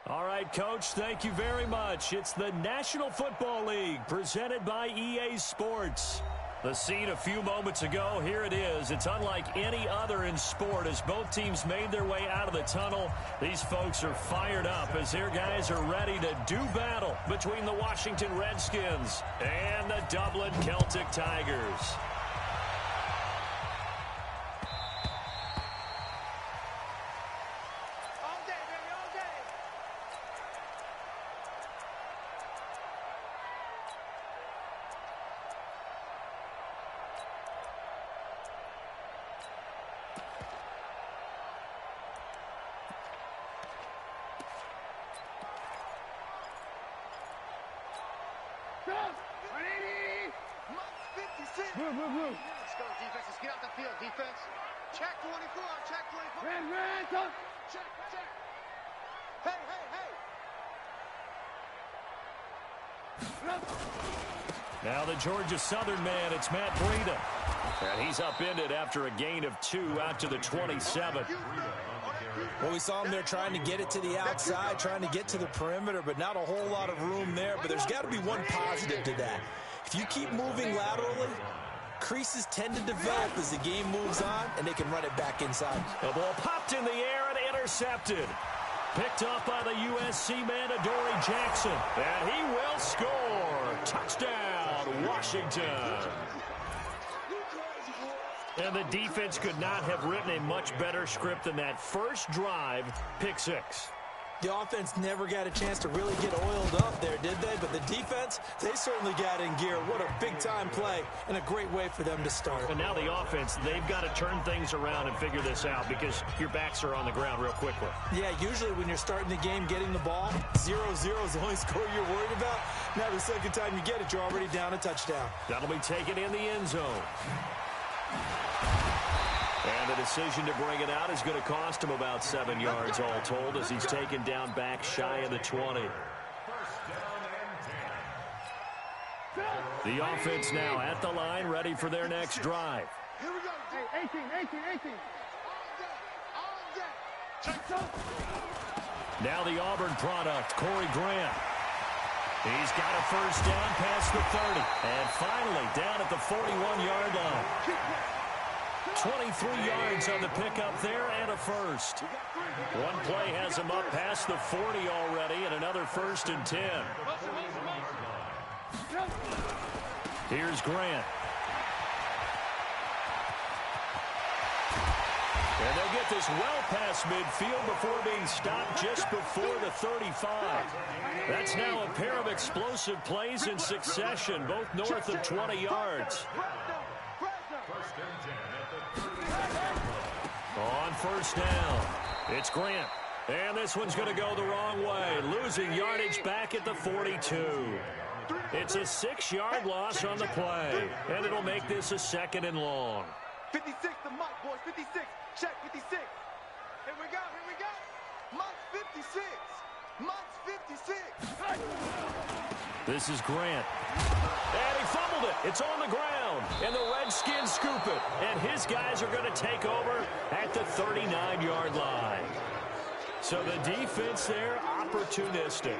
All right, Coach, thank you very much. It's the National Football League presented by EA Sports. The scene a few moments ago, here it is. It's unlike any other in sport as both teams made their way out of the tunnel. These folks are fired up as their guys are ready to do battle between the Washington Redskins and the Dublin Celtic Tigers. Move. Let's go, defense. Let's get out the field, defense. Check 24. Check 24. Ran. Check. Hey. Now the Georgia Southern man, it's Matt Breida. And he's upended after a gain of 2 out to the 27. Well, we saw him there trying to get it to the outside, trying to get to the perimeter, but not a whole lot of room there. But there's got to be one positive to that. If you keep moving laterally, creases tend to develop as the game moves on, and they can run it back inside. The ball popped in the air and intercepted. Picked off by the USC man, Adoree Jackson. And he will score. Touchdown, Washington. And the defense could not have written a much better script than that first drive, pick 6. The offense never got a chance to really get oiled up there, did they? But the defense, they certainly got in gear. What a big-time play and a great way for them to start. And now the offense, they've got to turn things around and figure this out because your backs are on the ground real quickly. Yeah, usually when you're starting the game getting the ball, 0-0 is the only score you're worried about. Now the second time you get it, you're already down a touchdown. That'll be taken in the end zone. And the decision to bring it out is going to cost him about 7 yards all told as he's taken down back shy of the 20. The offense now at the line, ready for their next drive. Here we go. Hey, 18. Now the Auburn product, Corey Grant. He's got a first down past the 30. And finally down at the 41-yard line. 23 yards on the pickup there and a first. One play has him up past the 40 already and another 1st and 10. Here's Grant. And they'll get this well past midfield before being stopped just before the 35. That's now a pair of explosive plays in succession, both north of 20 yards. On first down, it's Grant. And this one's going to go the wrong way, losing yardage back at the 42. It's a 6-yard loss on the play, and it'll make this a 2nd and long. 56 to Mike, boys. 56. Check 56. Here we go. Mike 56. Mike's 56. This is Grant. And he fumbled it. It's on the ground. And the Redskins scoop it. And his guys are going to take over at the 39-yard line. So the defense there, opportunistic.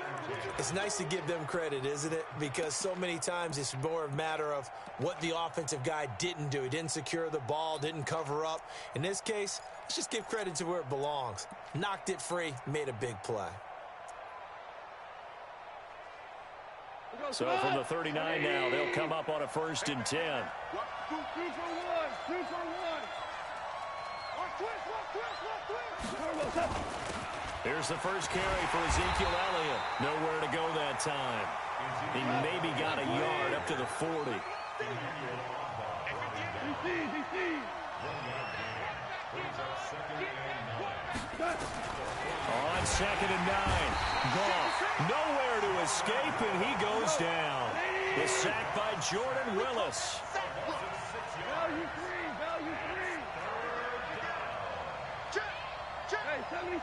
It's nice to give them credit, isn't it? Because so many times it's more a matter of what the offensive guy didn't do. He didn't secure the ball, didn't cover up. In this case, let's just give credit to where it belongs. Knocked it free, made a big play. So from the 39 now, they'll come up on a 1st and 10. 2 for 1. Here's the first carry for Ezekiel Elliott. Nowhere to go that time. He maybe got a yard up to the 40. On 2nd and 9. Goff nowhere to escape, and he goes down. The sack by Jordan Willis. Value three. Check. Hey, 76.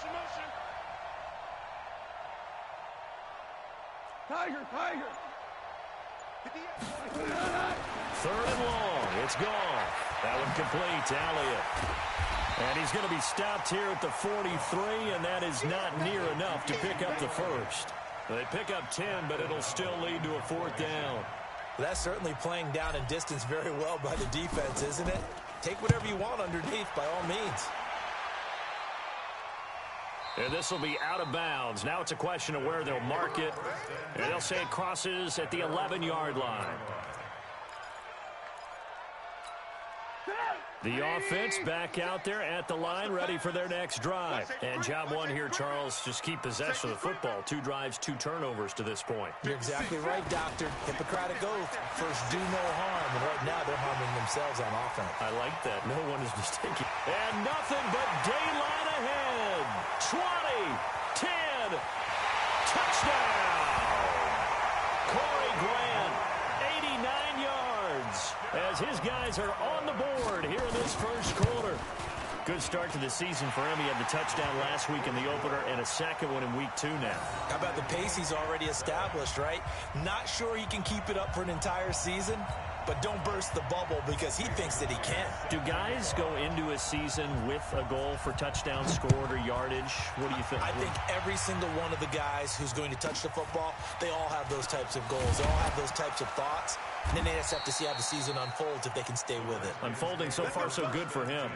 Motion. Tiger. 3rd and long. It's gone. That one complete to Elliott. And he's going to be stopped here at the 43, and that is not near enough to pick up the first. They pick up 10, but it'll still lead to a fourth down. That's certainly playing down in distance very well by the defense, isn't it? Take whatever you want underneath by all means. And this will be out of bounds. Now it's a question of where they'll mark it. And they'll say it crosses at the 11-yard line. The offense back out there at the line, ready for their next drive. And job one here, Charles, just keep possession of the football. 2 drives, 2 turnovers to this point. You're exactly right, Doctor. Hippocratic oath. First, do no harm. And right now, they're harming themselves on offense. I like that. No one is mistaken. And nothing but daylight ahead. 20, 10, touchdown. Corey Grant, 89 yards. As his guys are on the board here in this first quarter. Good start to the season for him. He had the touchdown last week in the opener and a second one in week 2 now. How about the pace he's already established, right? Not sure he can keep it up for an entire season, but don't burst the bubble because he thinks that he can. Do guys go into a season with a goal for touchdown scored or yardage? What do you think? I think every single one of the guys who's going to touch the football, they all have those types of goals. They all have those types of thoughts. And then they just have to see how the season unfolds if they can stay with it. Unfolding so far so good for him.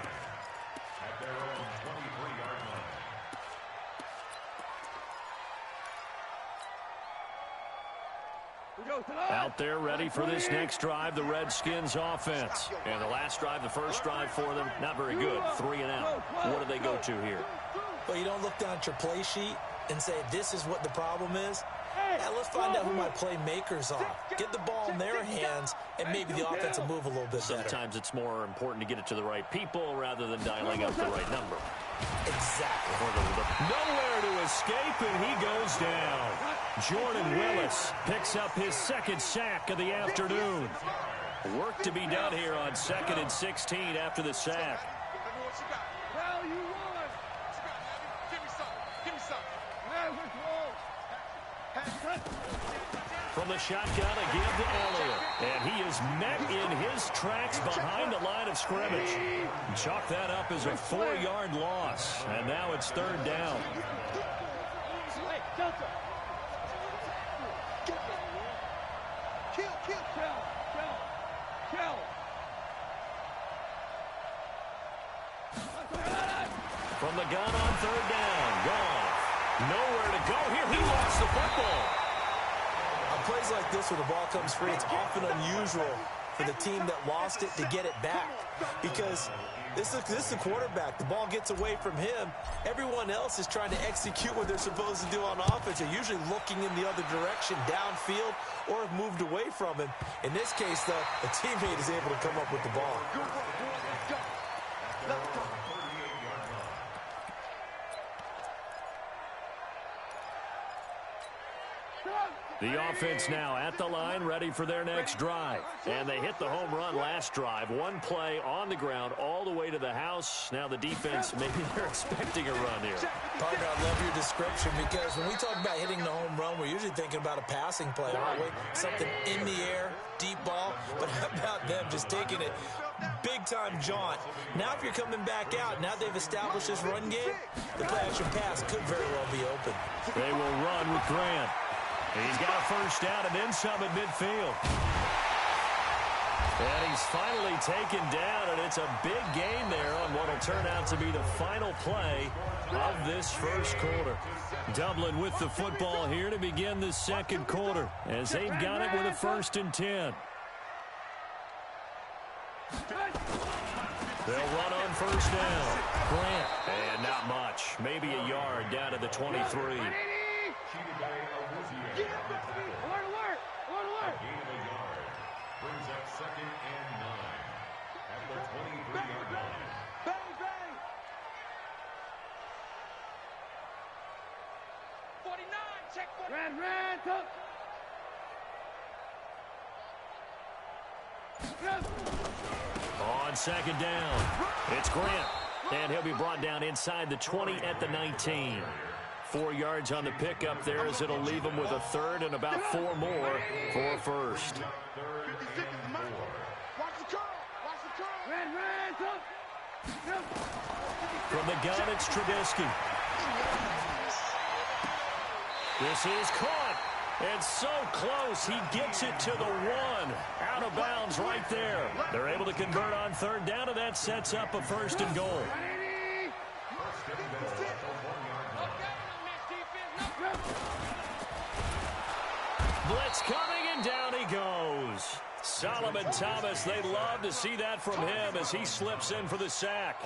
Out there ready for this next drive, the Redskins offense. And the last drive, the first drive for them, not very good. 3 and out. What do they go to here? Well, you don't look down at your play sheet and say, this is what the problem is. Yeah, let's find out who my playmakers are. Get the ball in their hands, and maybe the offense will move a little bit better. Sometimes it's more important to get it to the right people rather than dialing up the right number. Exactly. Nowhere to escape, and he goes down. Jordan Willis picks up his second sack of the afternoon. Work to be done here on 2nd and 16 after the sack. From the shotgun, a give to Elliott. And he is met in his tracks behind the line of scrimmage. Chalk that up as a 4-yard loss. And now it's 3rd down. From the gun on 3rd down. Gone. Nowhere to go here. He lost the football. On plays like this where the ball comes free, it's often unusual for the team that lost it to get it back. Because this is the quarterback. The ball gets away from him. Everyone else is trying to execute what they're supposed to do on offense. They're usually looking in the other direction, downfield, or have moved away from him. In this case, though, a teammate is able to come up with the ball. The offense now at the line, ready for their next drive. And they hit the home run last drive. One play on the ground all the way to the house. Now the defense, maybe they're expecting a run here. Partner, I love your description because when we talk about hitting the home run, we're usually thinking about a passing play, aren't we? Something in the air, deep ball. But how about them just taking it big-time jaunt? Now if you're coming back out, now they've established this run game, the play-action pass could very well be open. They will run with Grant. He's got a first down and then some at midfield. And he's finally taken down, and it's a big gain there on what will turn out to be the final play of this first quarter. Dublin with the football here to begin the second quarter as they've got it with a 1st and 10. They'll run on first down. Grant. And not much. Maybe a yard down to the 23. Brings up 2nd and 9 at the 23-yard line. Bang, bang! 49, check 49. Red, come! On 2nd down, it's Grant. And he'll be brought down inside the 20 at the 19. 4 yards on the pickup there as it'll leave him with a 3rd and about 4 more for a first. 56 is mine. Watch the curl. Watch the curl. Red, come! the gun, it's Trubisky. This is caught. And so close, he gets it to the 1. Out of bounds right there. They're able to convert on third down, and that sets up a 1st and goal. Blitz coming, and down he goes. Solomon Thomas, they'd love to see that from him as he slips in for the sack.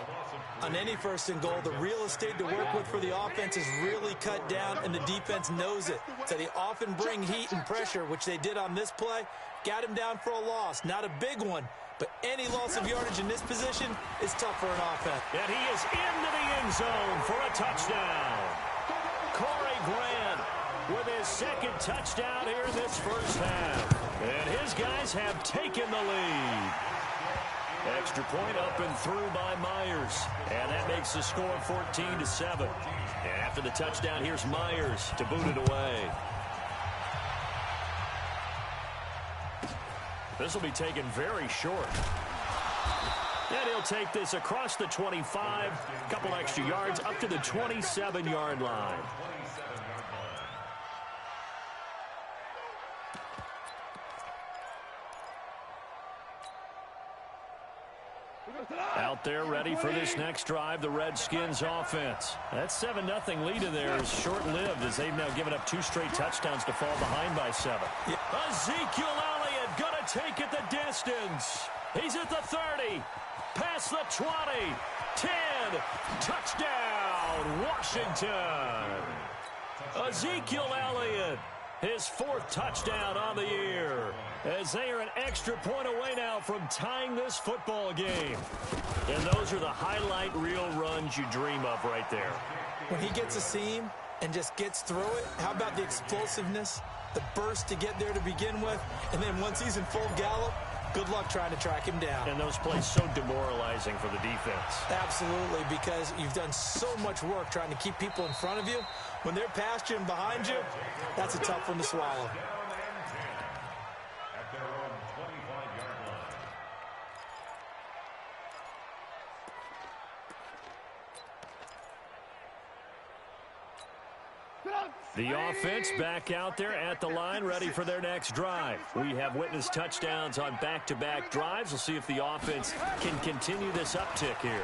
On any 1st and goal, the real estate to work with for the offense is really cut down, and the defense knows it. So they often bring heat and pressure, which they did on this play. Got him down for a loss. Not a big one, but any loss of yardage in this position is tough for an offense. And he is into the end zone for a touchdown. Corey Grant with his 2nd touchdown here in this first half. And his guys have taken the lead. Extra point up and through by Myers. And that makes the score 14-7. And after the touchdown, here's Myers to boot it away. This will be taken very short. And he'll take this across the 25. A couple extra yards up to the 27-yard line. Out there ready for this next drive, the Redskins offense. That 7-0 lead in there is short-lived as they've now given up 2 straight touchdowns to fall behind by 7. Yeah. Ezekiel Elliott going to take it the distance. He's at the 30, past the 20, 10, touchdown, Washington. Ezekiel Elliott, his 4th touchdown on the year, as they are an extra point away now from tying this football game. And those are the highlight reel runs you dream of right there. When he gets a seam and just gets through it, how about the explosiveness, the burst to get there to begin with, and then once he's in full gallop, good luck trying to track him down. And those plays so demoralizing for the defense. Absolutely, because you've done so much work trying to keep people in front of you. When they're past you and behind you, that's a tough one to swallow. At their own 25-yard line. The offense back out there at the line, ready for their next drive. We have witnessed touchdowns on back-to-back drives. We'll see if the offense can continue this uptick here.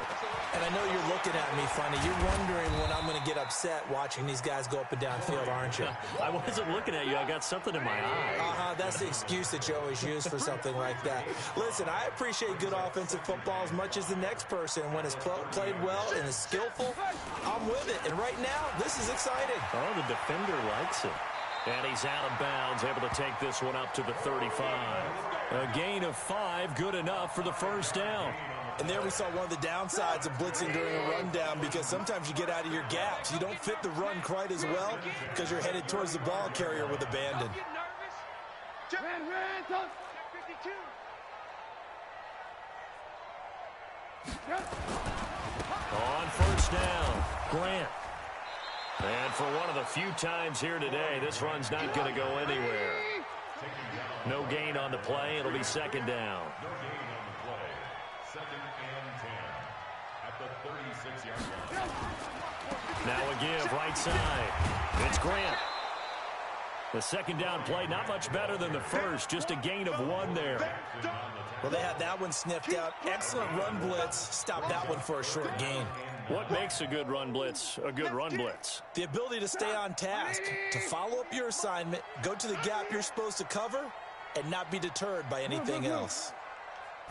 And I know you're looking at me funny. You're wondering when I'm going to get upset watching these guys go up and down field, aren't you? I wasn't looking at you. I got something in my eye. That's the excuse that you always use for something like that. Listen, I appreciate good offensive football as much as the next person. When it's played well and is skillful, I'm with it. And right now, this is exciting. Oh, the defender likes it. And he's out of bounds, able to take this one up to the 35. A gain of 5, good enough for the first down. And there we saw one of the downsides of blitzing during a rundown, because sometimes you get out of your gaps. You don't fit the run quite as well because you're headed towards the ball carrier with abandon. On first down, Grant. And for one of the few times here today, this run's not going to go anywhere. No gain on the play. It'll be 2nd down. No gain on the play. 2nd and 10 at the 36-yard line. Now a give right side. It's Grant. The 2nd down play, not much better than the first. Just a gain of 1 there. Well, they had that one sniffed out. Excellent run blitz. Stop that one for a short gain. What makes a good run blitz a good run blitz? The ability to stay on task, to follow up your assignment, go to the gap you're supposed to cover, and not be deterred by anything else.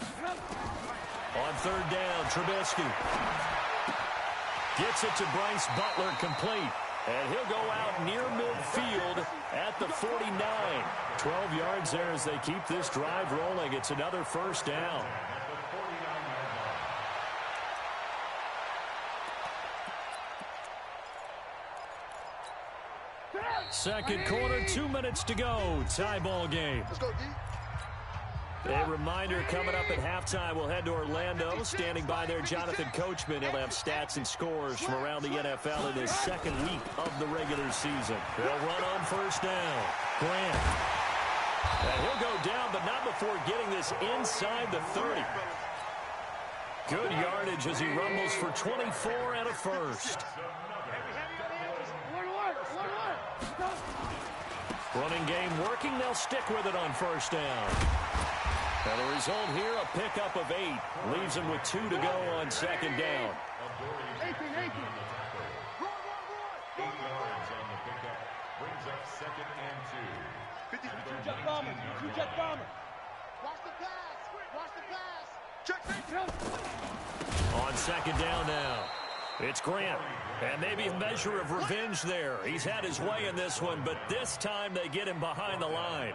On 3rd down, Trubisky gets it to Bryce Butler, complete. And he'll go out near midfield at the 49. 12 yards there as they keep this drive rolling. It's another first down. Second quarter, 2 minutes to go. Tie ball game. Let's go, D. A reminder, coming up at halftime, we'll head to Orlando. Standing by there, Jonathan Coachman. He'll have stats and scores from around the NFL in his 2nd week of the regular season. They'll run on first down. Grant. And he'll go down, but not before getting this inside the 30. Good yardage as he rumbles for 24 and a first. Running game working. They'll stick with it on first down. And the result here, a pickup of 8. Leaves him with 2 to go on second down. 8 yards on the pickup. Brings up second and 2. 2-jet bomber. 2-jet bomber. Watch the pass. Watch the pass. Check. On second down now. It's Grant. And maybe a measure of revenge there. He's had his way in this one, but this time they get him behind the line.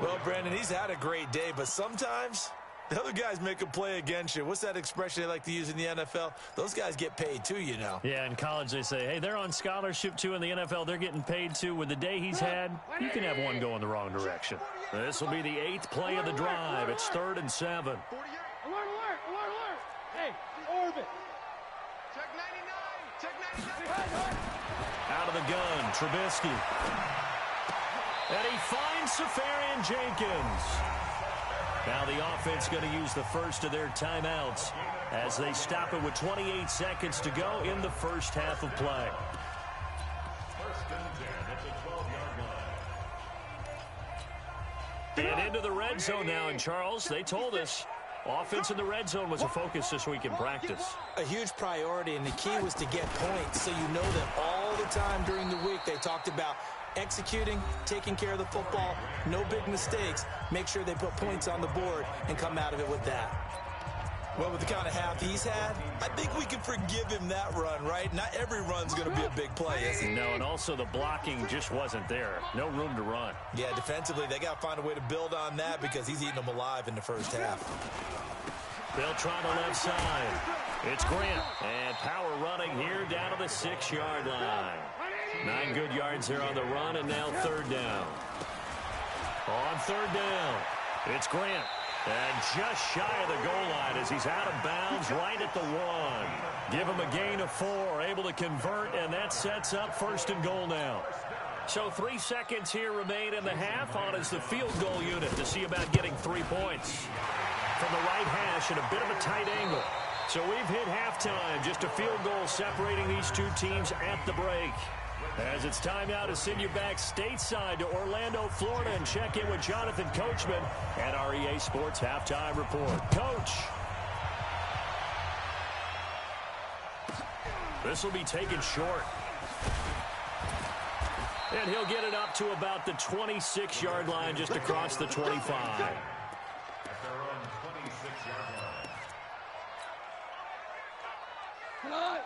Well, Brandon, he's had a great day, but sometimes the other guys make a play against you. What's that expression they like to use in the NFL? Those guys get paid too, you know. Yeah, in college they say, hey, they're on scholarship too. In the NFL, they're getting paid too. With the day he's had, you can have one go in the wrong direction. This will be the 8th play of the drive. It's 3rd and 7. Alert, alert, alert, alert. Hey, orbit. Check 99. Check 99. Out of the gun, Trubisky. And he finds Safarian Jenkins. Now the offense going to use the first of their timeouts as they stop it with 28 seconds to go in the first half of play. First and 10 at the 12-yard line. And into the red zone now. And Charles, they told us offense in the red zone was a focus this week in practice. A huge priority, and the key was to get points. So you know that all the time during the week they talked about executing, taking care of the football, no big mistakes. Make sure they put points on the board and come out of it with that. Well, with the kind of half he's had, I think we can forgive him that run, right? Not every run's going to be a big play, is it? No, and also the blocking just wasn't there. No room to run. Yeah, defensively, they got to find a way to build on that because he's eating them alive in the first half. They'll try the left side. It's Grant. And power running here down to the 6-yard line. 9 good yards there on the run, and now 3rd down. On 3rd down, it's Grant. And just shy of the goal line as he's out of bounds right at the 1. Give him a gain of 4, able to convert, and that sets up 1st and goal now. So 3 seconds here remain in the half. On is the field goal unit to see about getting 3 points. From the right hash at a bit of a tight angle. So we've hit halftime. Just a field goal separating these two teams at the break. As it's time now to send you back stateside to Orlando, Florida, and check in with Jonathan Coachman at our EA Sports Halftime Report. Coach. This will be taken short. And he'll get it up to about the 26-yard line, just across the 25.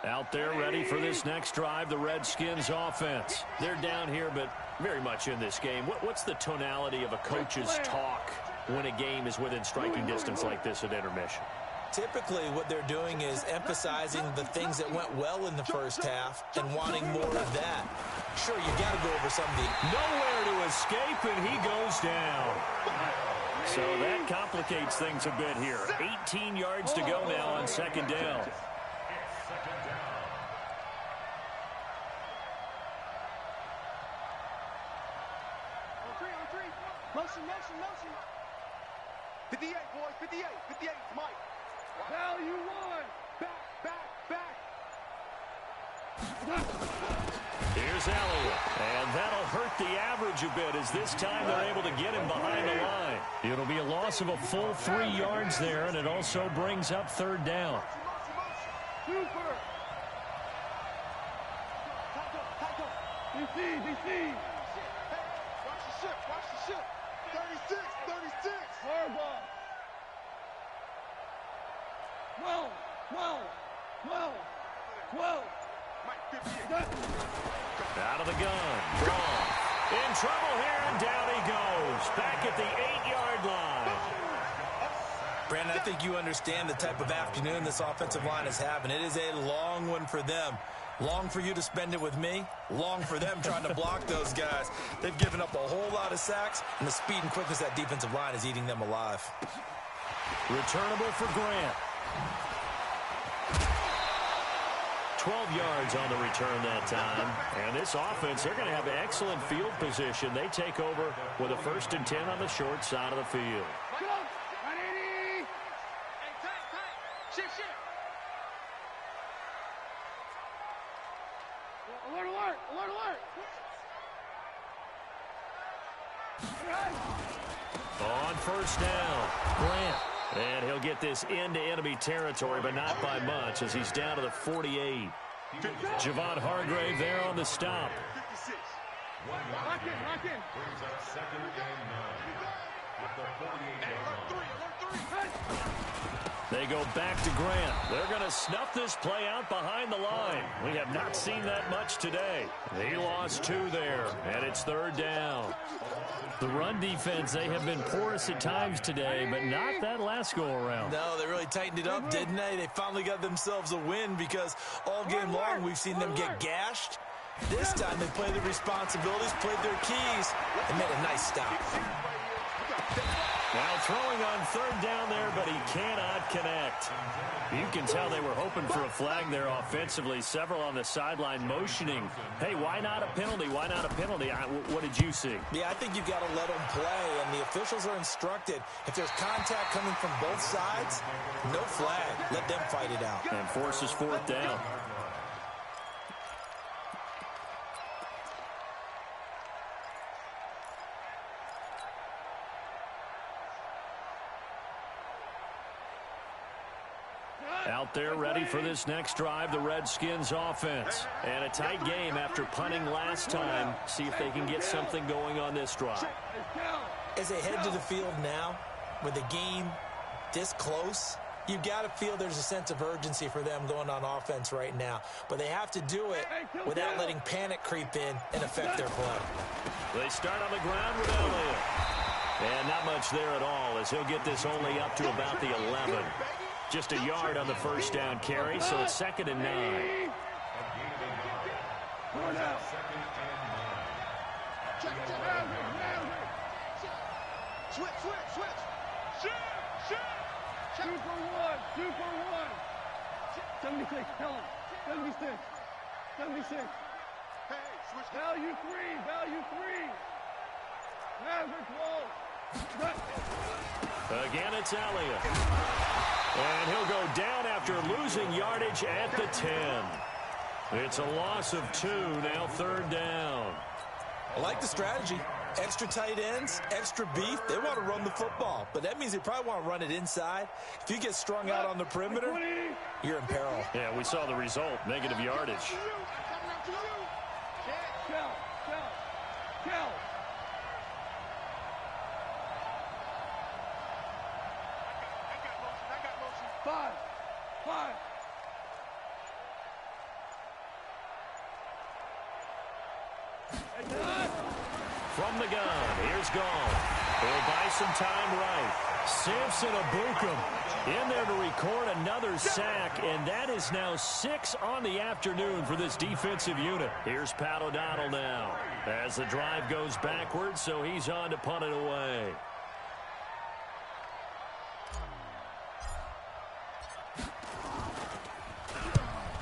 Out there ready for this next drive, the Redskins offense. They're down here, but very much in this game. What's the tonality of a coach's talk when a game is within striking distance like this at intermission? Typically, what they're doing is emphasizing the things that went well in the first half and wanting more of that. Sure, you got to go over some of the... Nowhere to escape, and he goes down. So that complicates things a bit here. 18 yards to go now on 2nd down. Motion, motion, motion. 58, boys, 58, 58, Mike. Value 1. Back. Here's Elliott, and that'll hurt the average a bit as this time they're able to get him behind the line. It'll be a loss of a full 3 yards there, and it also brings up 3rd down. Super. DC. Watch the ship. 36. Hardball. 12. Mike, 58. Out of the gun. Wrong. In trouble here, and down he goes. Back at the 8-yard line. Brandon, I think you understand the type of afternoon this offensive line is having. It is a long one for them. Long for you to spend it with me. Long for them trying to block those guys. They've given up a whole lot of sacks, and the speed and quickness of that defensive line is eating them alive. Returnable for Grant. 12 yards on the return that time. And this offense, they're going to have excellent field position. They take over with a 1st and 10 on the short side of the field. Hey, tight. Shift. On first down, Grant. And he'll get this into enemy territory, but not by much, as he's down to the 48. Javon Hargrave there on the stop. Lock in. Brings up second and 9 at the 48-yard line. They go back to Grant. They're going to snuff this play out behind the line. We have not seen that much today. He lost 2 there, and it's third down. The run defense, they have been porous at times today, but not that last go-around. No, they really tightened it up, didn't they? They finally got themselves a win because all game long we've seen them get gashed. This time they played their responsibilities, played their keys, and made a nice stop. Now throwing on third down there, but he cannot connect. You can tell they were hoping for a flag there offensively. Several on the sideline motioning. Hey, why not a penalty? Why not a penalty? What did you see? Yeah, I think you've got to let them play, and the officials are instructed. If there's contact coming from both sides, no flag. Let them fight it out. And forces fourth down. Out there ready for this next drive, the Redskins offense. And a tight game after punting last time. See if they can get something going on this drive. As they head to the field now, with the game this close, you've got to feel there's a sense of urgency for them going on offense right now. But they have to do it without letting panic creep in and affect their play. They start on the ground with Elliott. And not much there at all, as he'll get this only up to about the 11. Just a yard on the first down carry, so it's 2nd and 9. Switch. Shoot. 2 for 1. 76, tell him. 76. Hey, switch. Value 3. Maverick roll. Again, it's Elliott. And he'll go down after losing yardage at the 10. It's a loss of 2, now third down. I like the strategy. Extra tight ends, extra beef. They want to run the football, but that means they probably want to run it inside. If you get strung out on the perimeter, you're in peril. Yeah, we saw the result, negative yardage. Kill. 5. From the gun, here's Gone. He'll buy some time right. Samson Abukum in there to record another sack, and that is now 6 on the afternoon for this defensive unit. Here's Pat O'Donnell now as the drive goes backwards, so he's on to punt it away.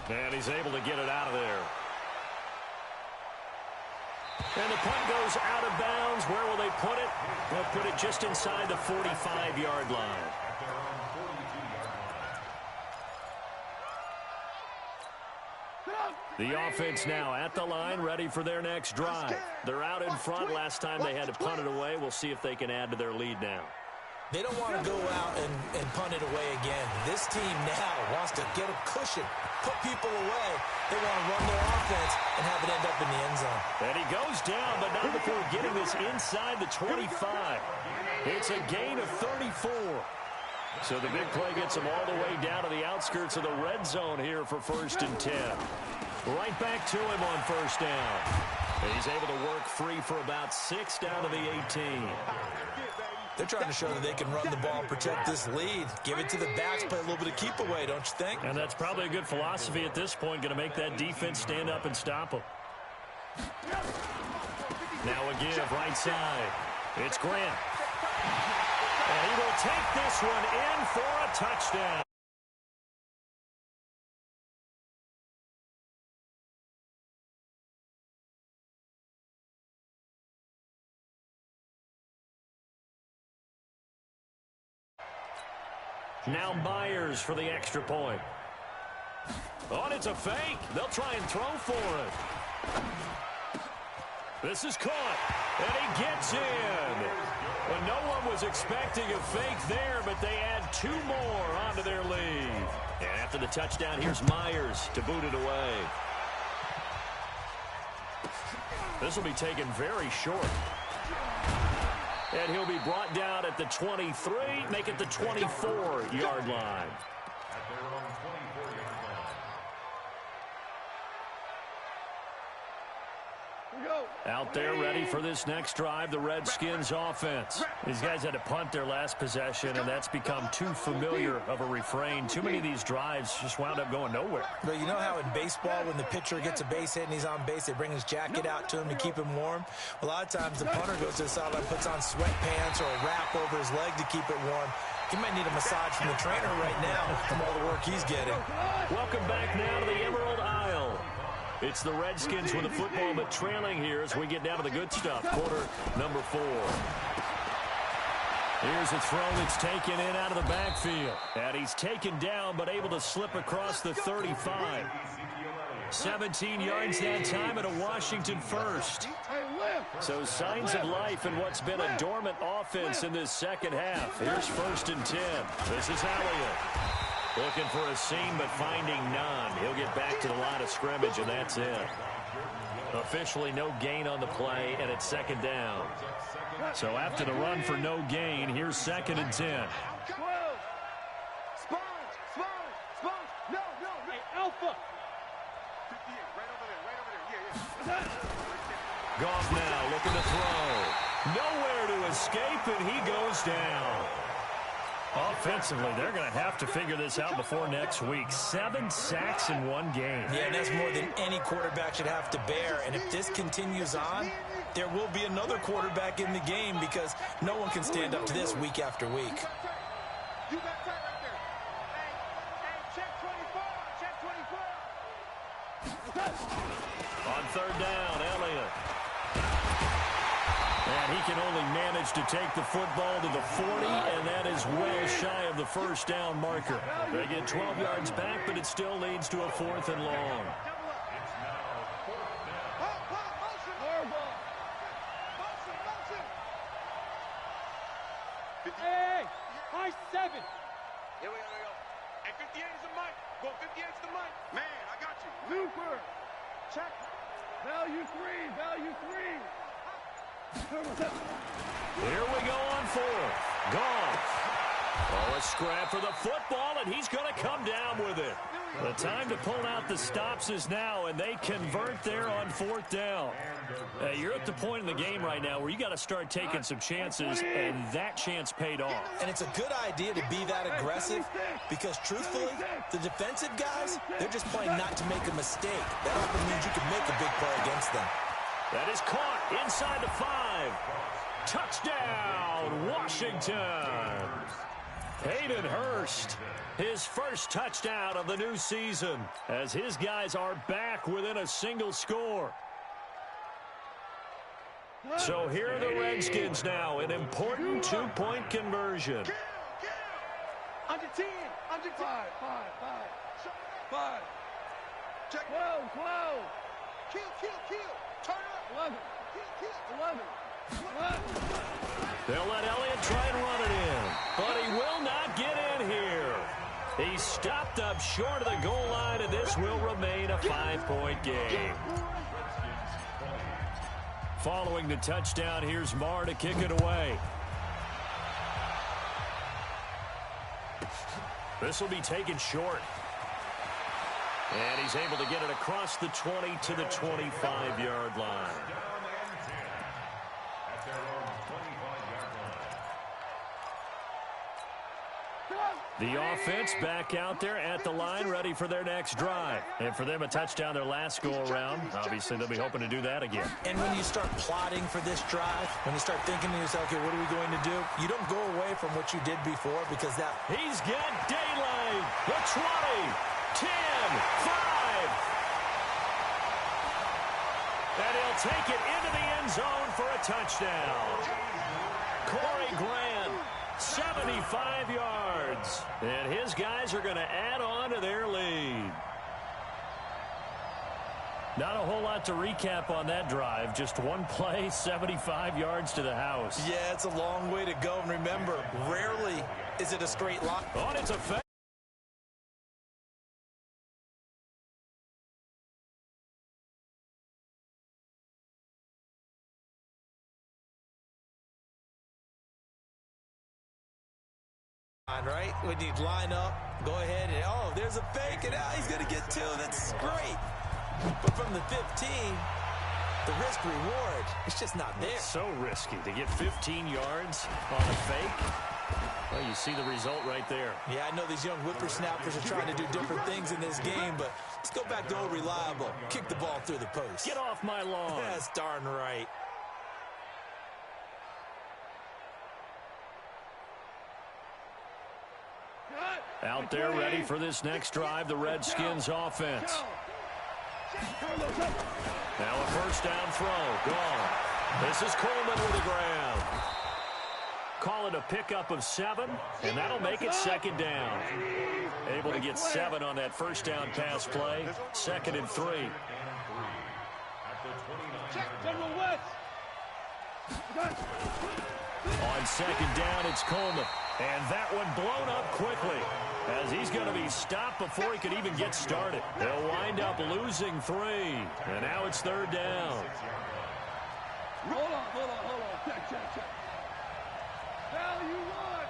And he's able to get it out of there. And the punt goes out of bounds. Where will they put it? They'll put it just inside the 45-yard line. The offense now at the line, ready for their next drive. They're out in front. Last time they had to punt it away. We'll see if they can add to their lead now. They don't want to go out and punt it away again. This team now wants to get a cushion, put people away. They want to run their offense and have it end up in the end zone. And he goes down, but not before getting this inside the 25. It's a gain of 34. So the big play gets him all the way down to the outskirts of the red zone here for 1st and 10. Right back to him on first down. And he's able to work free for about 6 down to the 18. They're trying to show that they can run the ball, protect this lead, give it to the backs, play a little bit of keep away, don't you think? And that's probably a good philosophy at this point, going to make that defense stand up and stop them. Now a give right side. It's Grant. And he will take this one in for a touchdown. Now Myers for the extra point. Oh, and it's a fake. They'll try and throw for it. This is caught, and he gets in. Well, no one was expecting a fake there, but they add 2 more onto their lead. And after the touchdown, here's Myers to boot it away. This will be taken very short. And he'll be brought down at the 23, make it the 24-yard line. At their own 24-yard line. Out there ready for this next drive, the Redskins offense. These guys had to punt their last possession, and that's become too familiar of a refrain. Too many of these drives just wound up going nowhere. But you know how in baseball, when the pitcher gets a base hit and he's on base, they bring his jacket out to him to keep him warm? A lot of times the punter goes to the sideline, puts on sweatpants or a wrap over his leg to keep it warm. He might need a massage from the trainer right now from all the work he's getting. Welcome back now to the Emerald Isle. It's the Redskins with the football, but trailing here as we get down to the good stuff. Quarter number 4. Here's a throw that's taken in out of the backfield. And he's taken down, but able to slip across the 35. 17 yards that time, and a Washington first. So signs of life in what's been a dormant offense in this second half. Here's 1st and 10. This is Elliott. Looking for a seam, but finding none. He'll get back to the line of scrimmage, and that's it. Officially no gain on the play, and it's 2nd down. So after the run for no gain, here's 2nd and 10. Goff now looking to throw. Nowhere to escape, and he goes down. Offensively, they're going to have to figure this out before next week. 7 sacks in 1 game. Yeah, and that's more than any quarterback should have to bear. And if this continues on, there will be another quarterback in the game because no one can stand up to this week after week. You got that right there. Hey, check 24. Check 24. On 3rd down, Elliott. And he can only manage to take the football to the 40, and that is well shy of the 1st down marker. They get 12 yards back, but it still leads to a 4th and long. Hey, high 7. Here we go. And 58 is the mic. Go 58 is the mic. Man, I got you. Looper. Check. Value 3. Value 3. Here we go on 4th. Goff. Oh, a scrap for the football, and he's going to come down with it. The time to pull out the stops is now, and they convert there on 4th down. You're at the point in the game right now where you got to start taking some chances, and that chance paid off. And it's a good idea to be that aggressive because, truthfully, the defensive guys, they're just playing not to make a mistake. That often means you can make a big play against them. That is caught inside the 5. Touchdown, Washington. Hayden Hurst, his first touchdown of the new season, as his guys are back within a single score. So here are the Redskins now, an important 2-point conversion. Under 10. Under 10. 5. Check. 12. Kill. Turn up. 11. Kill. 11. They'll let Elliott try and run it in, but he will not get in here. He stopped up short of the goal line, and this will remain a 5-point game. Following the touchdown, here's Marr to kick it away. This will be taken short. And he's able to get it across the 20 to the 25-yard line. The offense back out there at the line, ready for their next drive. And for them, a touchdown their last go-around. Obviously, they'll be hoping to do that again. And when you start plotting for this drive, when you start thinking to yourself, okay, what are we going to do? You don't go away from what you did before because that... He's got daylight. The 20, 10, 5. And he'll take it into the end zone for a touchdown. Corey Grant, 75 yards. And his guys are going to add on to their lead. Not a whole lot to recap on that drive. Just one play, 75 yards to the house. Yeah, it's a long way to go. And remember, rarely is it a straight line. On its effect. Right? When you line up, go ahead and, oh, there's a fake, and now he's going to get two. That's great. But from the 15, the risk-reward, it's just not there. It's so risky to get 15 yards on a fake. Well, you see the result right there. Yeah, I know these young whippersnappers are trying to do different things in this game, but let's go back to old reliable. Kick the ball through the post. Get off my lawn. That's darn right. Out there ready for this next drive, the Redskins offense. Now a first down throw. Gone. This is Coleman with the ground. Call it a pickup of 7, and that'll make it second down. Able to get 7 on that first down pass play. 2nd and 3. On second down, it's Coleman. And that one blown up quickly, as he's going to be stopped before he could even get started. They'll wind up losing 3, and now it's 3rd down. Hold on. Check. Value 1.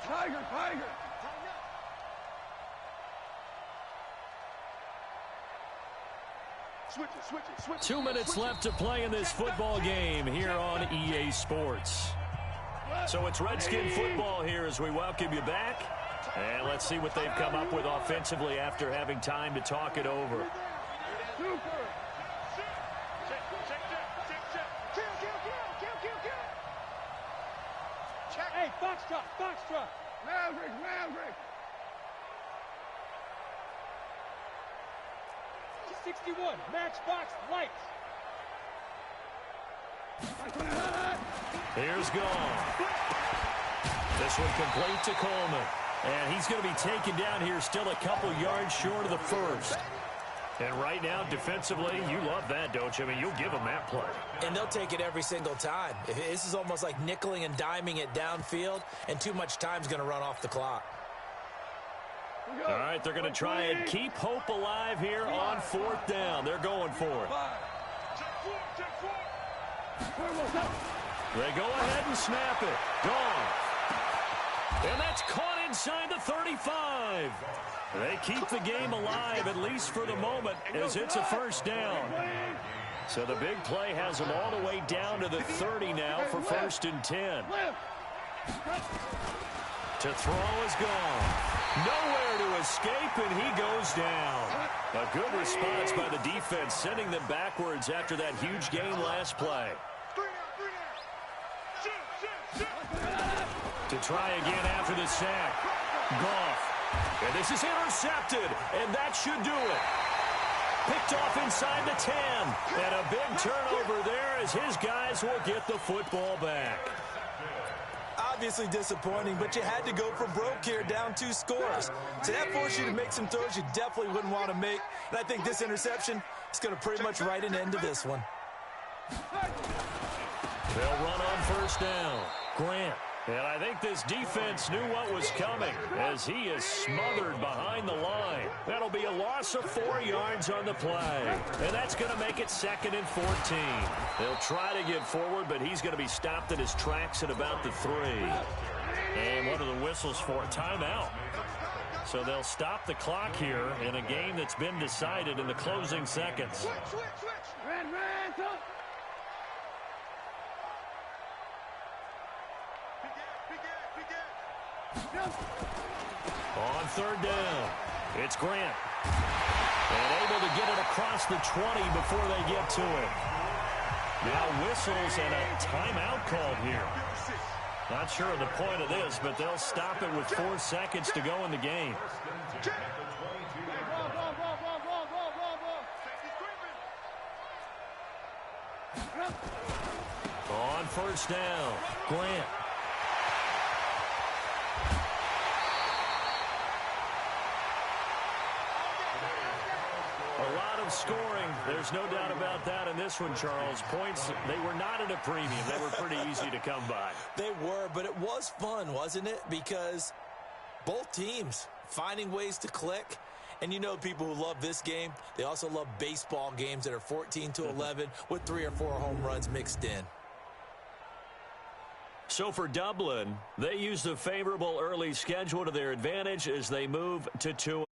Tiger. Switch it. 2 minutes left to play in this football game here on EA Sports. So it's Redskin football here as we welcome you back. And let's see what they've come up with offensively after having time to talk it over. Hey, Foxtrot. Maverick. 61, Matchbox Lights. Here's gone. This one complete to Coleman. And he's going to be taken down here still a couple yards short of the first. And right now, defensively, you love that, don't you? I mean, you'll give them that play. And they'll take it every single time. This is almost like nickeling and diming it downfield, and too much time's going to run off the clock. All right, they're going to try and keep hope alive here on 4th down. They're going for it. They go ahead and snap it. Gone. And that's caught inside the 35. They keep the game alive, at least for the moment, as it's a first down. So the big play has them all the way down to the 30 now for 1st and 10. To throw is gone. Nowhere to escape, and he goes down. A good response by the defense, sending them backwards after that huge gain last play. To try again after the sack. Goff. And this is intercepted, and that should do it. Picked off inside the 10. And a big turnover there as his guys will get the football back. Obviously disappointing, but you had to go for broke here, down 2 scores. So that forced you to make some throws you definitely wouldn't want to make. And I think this interception is going to pretty much write an end to this one. They'll run on first down. Grant. And I think this defense knew what was coming as he is smothered behind the line. That'll be a loss of 4 yards on the play. And that's going to make it 2nd and 14. They'll try to get forward, but he's going to be stopped in his tracks at about the 3. And what are the whistles for? Timeout. So they'll stop the clock here in a game that's been decided in the closing seconds. On 3rd down, it's Grant. And able to get it across the 20 before they get to it. Now whistles and a timeout called here. Not sure of the point of this, but they'll stop it with 4 seconds to go in the game. On first down, Grant. scoring. There's no doubt about that in this one, Charles. Points, they were not at a premium. They were pretty easy to come by. They were, but it was fun, wasn't it? Because both teams finding ways to click. And you know people who love this game, they also love baseball games that are 14-11 with 3 or 4 home runs mixed in. So for Dublin, they used a favorable early schedule to their advantage as they move to 2.